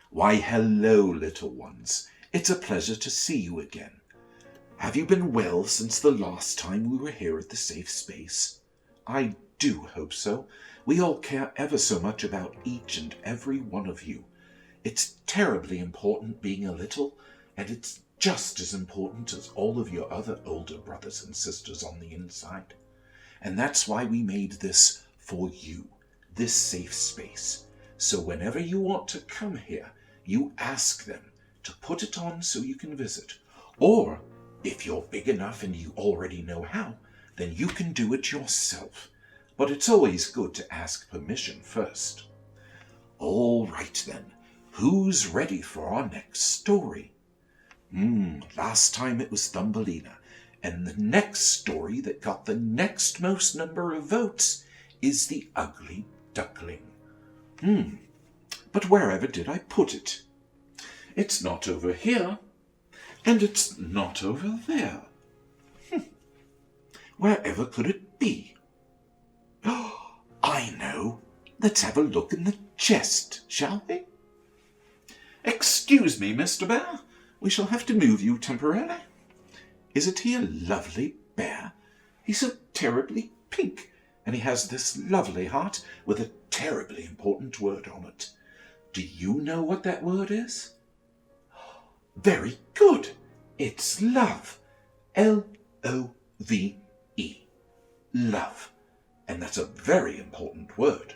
Why, hello, little ones. It's a pleasure to see you again. Have you been well since the last time we were here at the safe space? I do hope so. We all care ever so much about each and every one of you. It's terribly important being a little, and it's just as important as all of your other older brothers and sisters on the inside. And that's why we made this for you, this safe space. So whenever you want to come here, you ask them to put it on so you can visit. Or, if you're big enough and you already know how, then you can do it yourself. But it's always good to ask permission first. All right then, who's ready for our next story? Last time it was Thumbelina, and the next story that got the next most number of votes is The Ugly Duckling. But wherever did I put it? It's not over here, and it's not over there. Wherever could it be? Oh, I know. Let's have a look in the chest, shall we? Excuse me, Mr. Bear. We shall have to move you temporarily. Isn't he a lovely bear? He's so terribly pink, and he has this lovely heart with a terribly important word on it. Do you know what that word is? Very good. It's love. L-O-V-E. Love. And that's a very important word,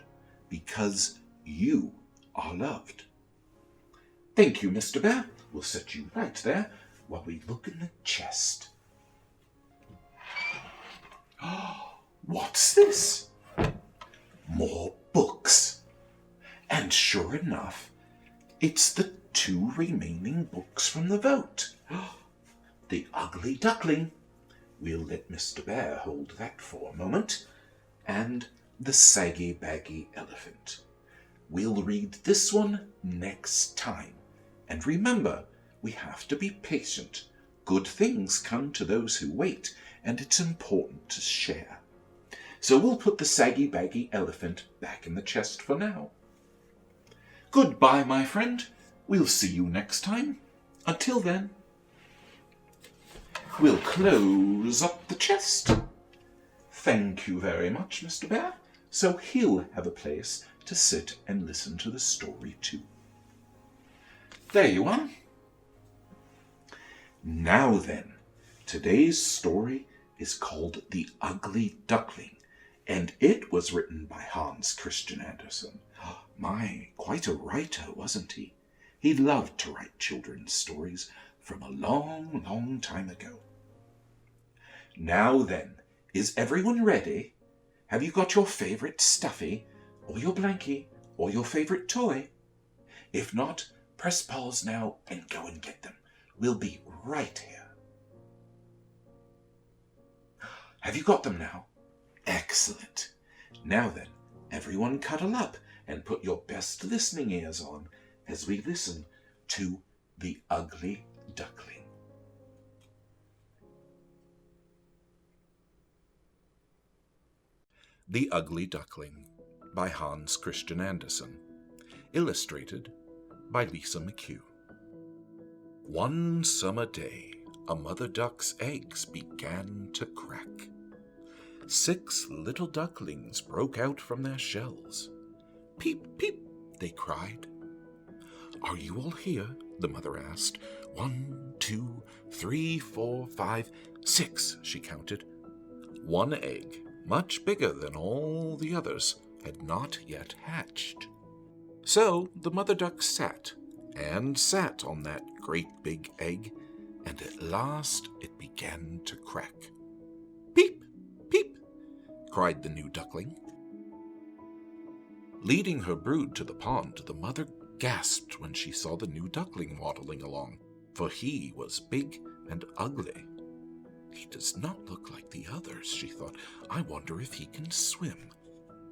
because you are loved. Thank you, Mr. Bear. We'll set you right there while we look in the chest. What's this? More books. And sure enough, it's the 2 remaining books from the vote. The Ugly Duckling. We'll let Mr. Bear hold that for a moment. And The Saggy Baggy Elephant. We'll read this one next time. And remember, we have to be patient. Good things come to those who wait, and it's important to share. So we'll put The Saggy Baggy Elephant back in the chest for now. Goodbye, my friend. We'll see you next time. Until then, we'll close up the chest. Thank you very much, Mr. Bear. So he'll have a place to sit and listen to the story too. There you are. Now then, today's story is called The Ugly Duckling, and it was written by Hans Christian Andersen. My, quite a writer, wasn't he? He loved to write children's stories from a long, long time ago. Now then, is everyone ready? Have you got your favorite stuffie, or your blankie, or your favorite toy? If not, press pause now and go and get them. We'll be right here. Have you got them now? Excellent. Now then, everyone cuddle up and put your best listening ears on as we listen to The Ugly Duckling. The Ugly Duckling by Hans Christian Andersen. Illustrated by Lisa McHugh. One summer day, a mother duck's eggs began to crack. 6 little ducklings broke out from their shells. Peep, peep, they cried. Are you all here? The mother asked. 1, 2, 3, 4, 5, 6, she counted. One egg, much bigger than all the others, had not yet hatched. So the mother duck sat and sat on that great big egg, and at last it began to crack. Peep, peep, cried the new duckling. Leading her brood to the pond, the mother gasped when she saw the new duckling waddling along, for he was big and ugly. He does not look like the others, she thought. I wonder if he can swim.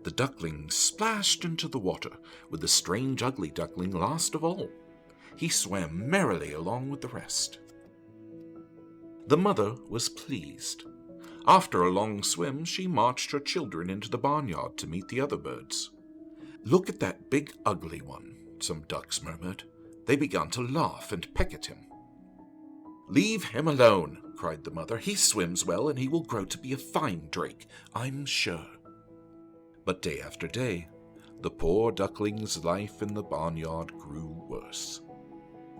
The duckling splashed into the water, with the strange ugly duckling last of all. He swam merrily along with the rest. The mother was pleased. After a long swim, she marched her children into the barnyard to meet the other birds. Look at that big ugly one, some ducks murmured. they began to laugh and peck at him. "Leave him alone," cried the mother. "He swims well, and he will grow to be a fine drake, I'm sure." But day after day, the poor duckling's life in the barnyard grew worse.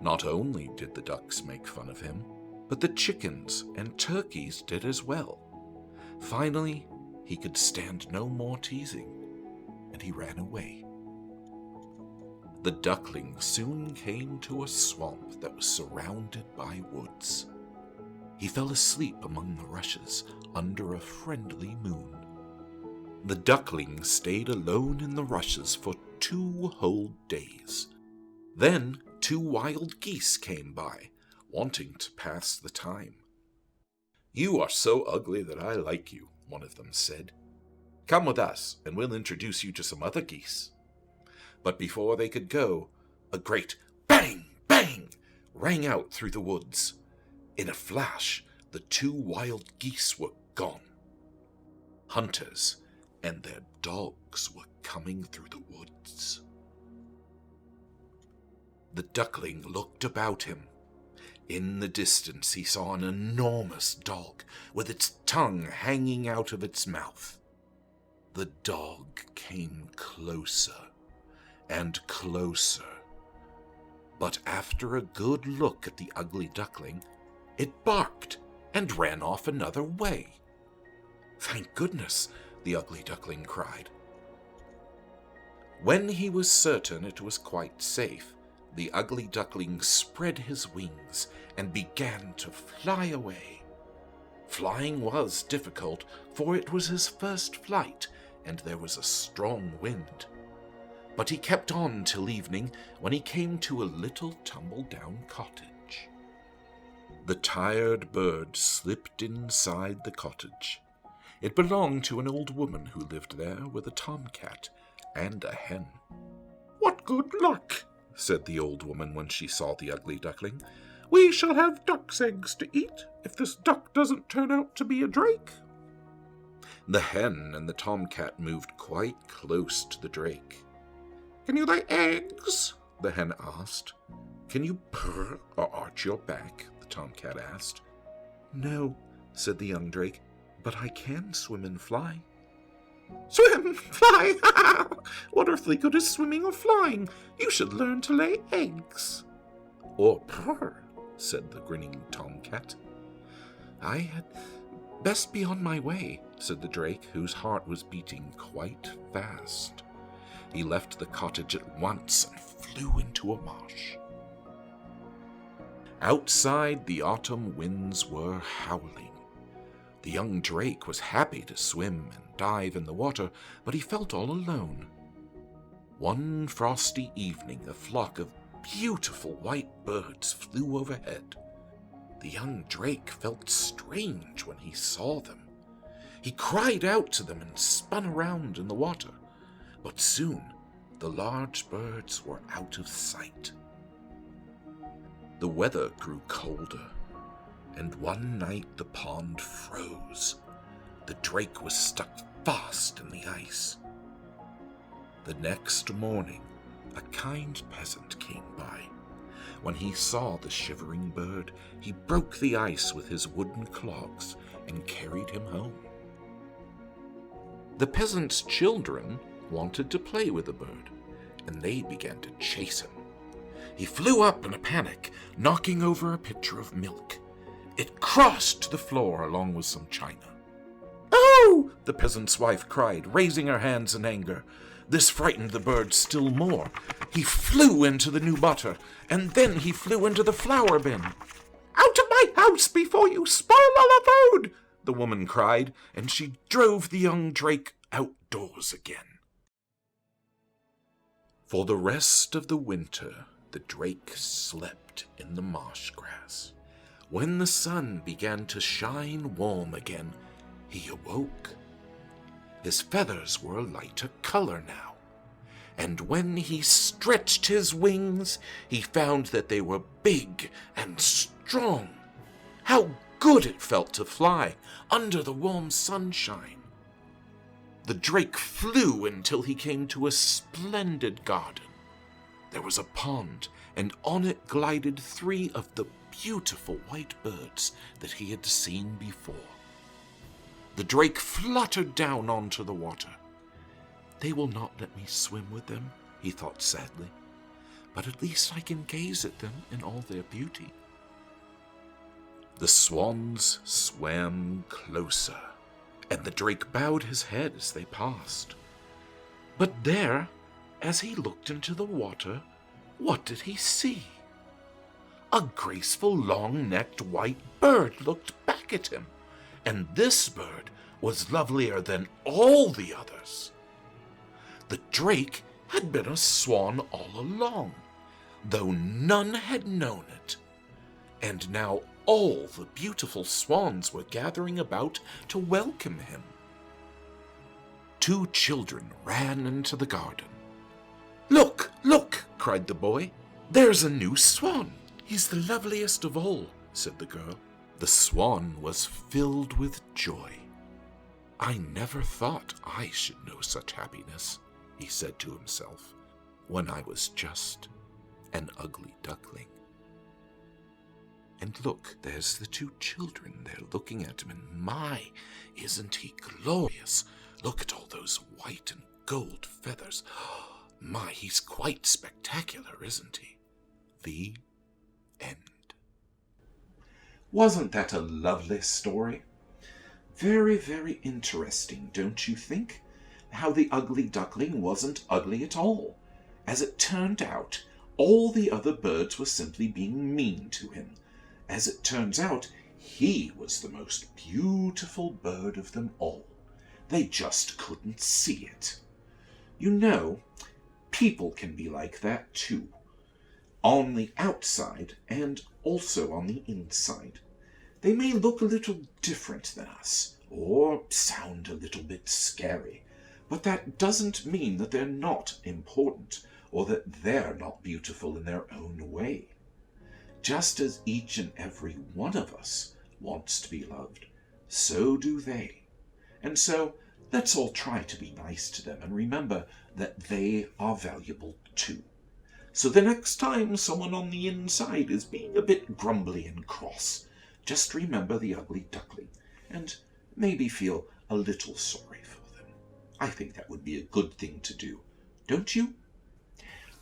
Not only did the ducks make fun of him, but the chickens and turkeys did as well. Finally, he could stand no more teasing, and he ran away. The duckling soon came to a swamp that was surrounded by woods. He fell asleep among the rushes under a friendly moon. The duckling stayed alone in the rushes for 2 whole days. Then 2 wild geese came by, wanting to pass the time. "You are so ugly that I like you," one of them said. "Come with us, and we'll introduce you to some other geese." But before they could go, a great bang, bang rang out through the woods. In a flash, the 2 wild geese were gone. Hunters and their dogs were coming through the woods. The duckling looked about him. In the distance he saw an enormous dog with its tongue hanging out of its mouth. The dog came closer and closer. But after a good look at the ugly duckling, it barked and ran off another way. "Thank goodness," the ugly duckling cried. When he was certain it was quite safe, the ugly duckling spread his wings and began to fly away. Flying was difficult, for it was his first flight, and there was a strong wind. But he kept on till evening, when he came to a little tumble-down cottage. The tired bird slipped inside the cottage. It belonged to an old woman who lived there with a tomcat and a hen. "What good luck!" said the old woman when she saw the ugly duckling. "We shall have duck's eggs to eat if this duck doesn't turn out to be a drake." The hen and the tomcat moved quite close to the drake. "Can you lay eggs?" the hen asked. "Can you purr or arch your back?" the tomcat asked. "No," said the young drake, "but I can swim and fly." "Swim, fly! What earthly good is swimming or flying? You should learn to lay eggs." "Or purr," said the grinning tomcat. "I had best be on my way," said the drake, whose heart was beating quite fast. He left the cottage at once and flew into a marsh. Outside, the autumn winds were howling. The young drake was happy to swim and dive in the water, but he felt all alone. One frosty evening, a flock of beautiful white birds flew overhead. The young drake felt strange when he saw them. He cried out to them and spun around in the water, but soon the large birds were out of sight. The weather grew colder, and one night the pond froze. The drake was stuck fast in the ice. The next morning, a kind peasant came by. When he saw the shivering bird, he broke the ice with his wooden clogs and carried him home. The peasant's children wanted to play with the bird, and they began to chase him. He flew up in a panic, knocking over a pitcher of milk. It crashed to the floor along with some china. "Oh!" the peasant's wife cried, raising her hands in anger. This frightened the bird still more. He flew into the new butter, and then he flew into the flour bin. "Out of my house before you spoil all the food!" the woman cried, and she drove the young drake outdoors again. For the rest of the winter, the drake slept in the marsh grass. When the sun began to shine warm again, he awoke. His feathers were a lighter color now, and when he stretched his wings, he found that they were big and strong. How good it felt to fly under the warm sunshine! The drake flew until he came to a splendid garden. there was a pond, and on it glided 3 of the beautiful white birds that he had seen before. The drake fluttered down onto the water. "They will not let me swim with them," he thought sadly, "but at least I can gaze at them in all their beauty." The swans swam closer, and the drake bowed his head as they passed. But there, as he looked into the water, what did he see? A graceful, long-necked white bird looked back at him, and this bird was lovelier than all the others. The drake had been a swan all along, though none had known it, and now all the beautiful swans were gathering about to welcome him. 2 children ran into the garden. "Look, look!" cried the boy. "There's a new swan." "He's the loveliest of all," said the girl. The swan was filled with joy. "I never thought I should know such happiness," he said to himself, "when I was just an ugly duckling." And look, there's the 2 children. They're looking at him, and my, isn't he glorious? Look at all those white and gold feathers. My, he's quite spectacular, isn't he? The end. Wasn't that a lovely story? Very, very interesting, don't you think? How the ugly duckling wasn't ugly at all. As it turned out, all the other birds were simply being mean to him. As it turns out, he was the most beautiful bird of them all. They just couldn't see it. You know, people can be like that too. On the outside and also on the inside. They may look a little different than us, or sound a little bit scary, but that doesn't mean that they're not important, or that they're not beautiful in their own way. Just as each and every one of us wants to be loved, so do they. And so, let's all try to be nice to them and remember that they are valuable too. So the next time someone on the inside is being a bit grumbly and cross, just remember the ugly duckling and maybe feel a little sorry for them. I think that would be a good thing to do, don't you?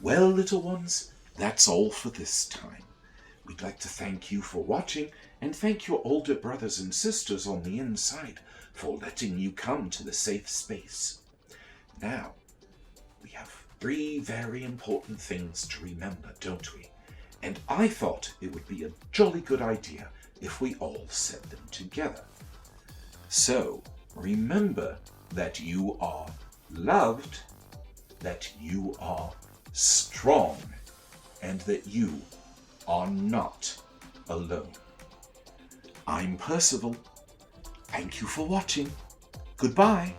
Well, little ones, that's all for this time. We'd like to thank you for watching and thank your older brothers and sisters on the inside for letting you come to the safe space. Now, we have 3 very important things to remember, don't we? And I thought it would be a jolly good idea if we all said them together. So, remember that you are loved, that you are strong, and that you are not alone. I'm Percival. Thank you for watching. Goodbye.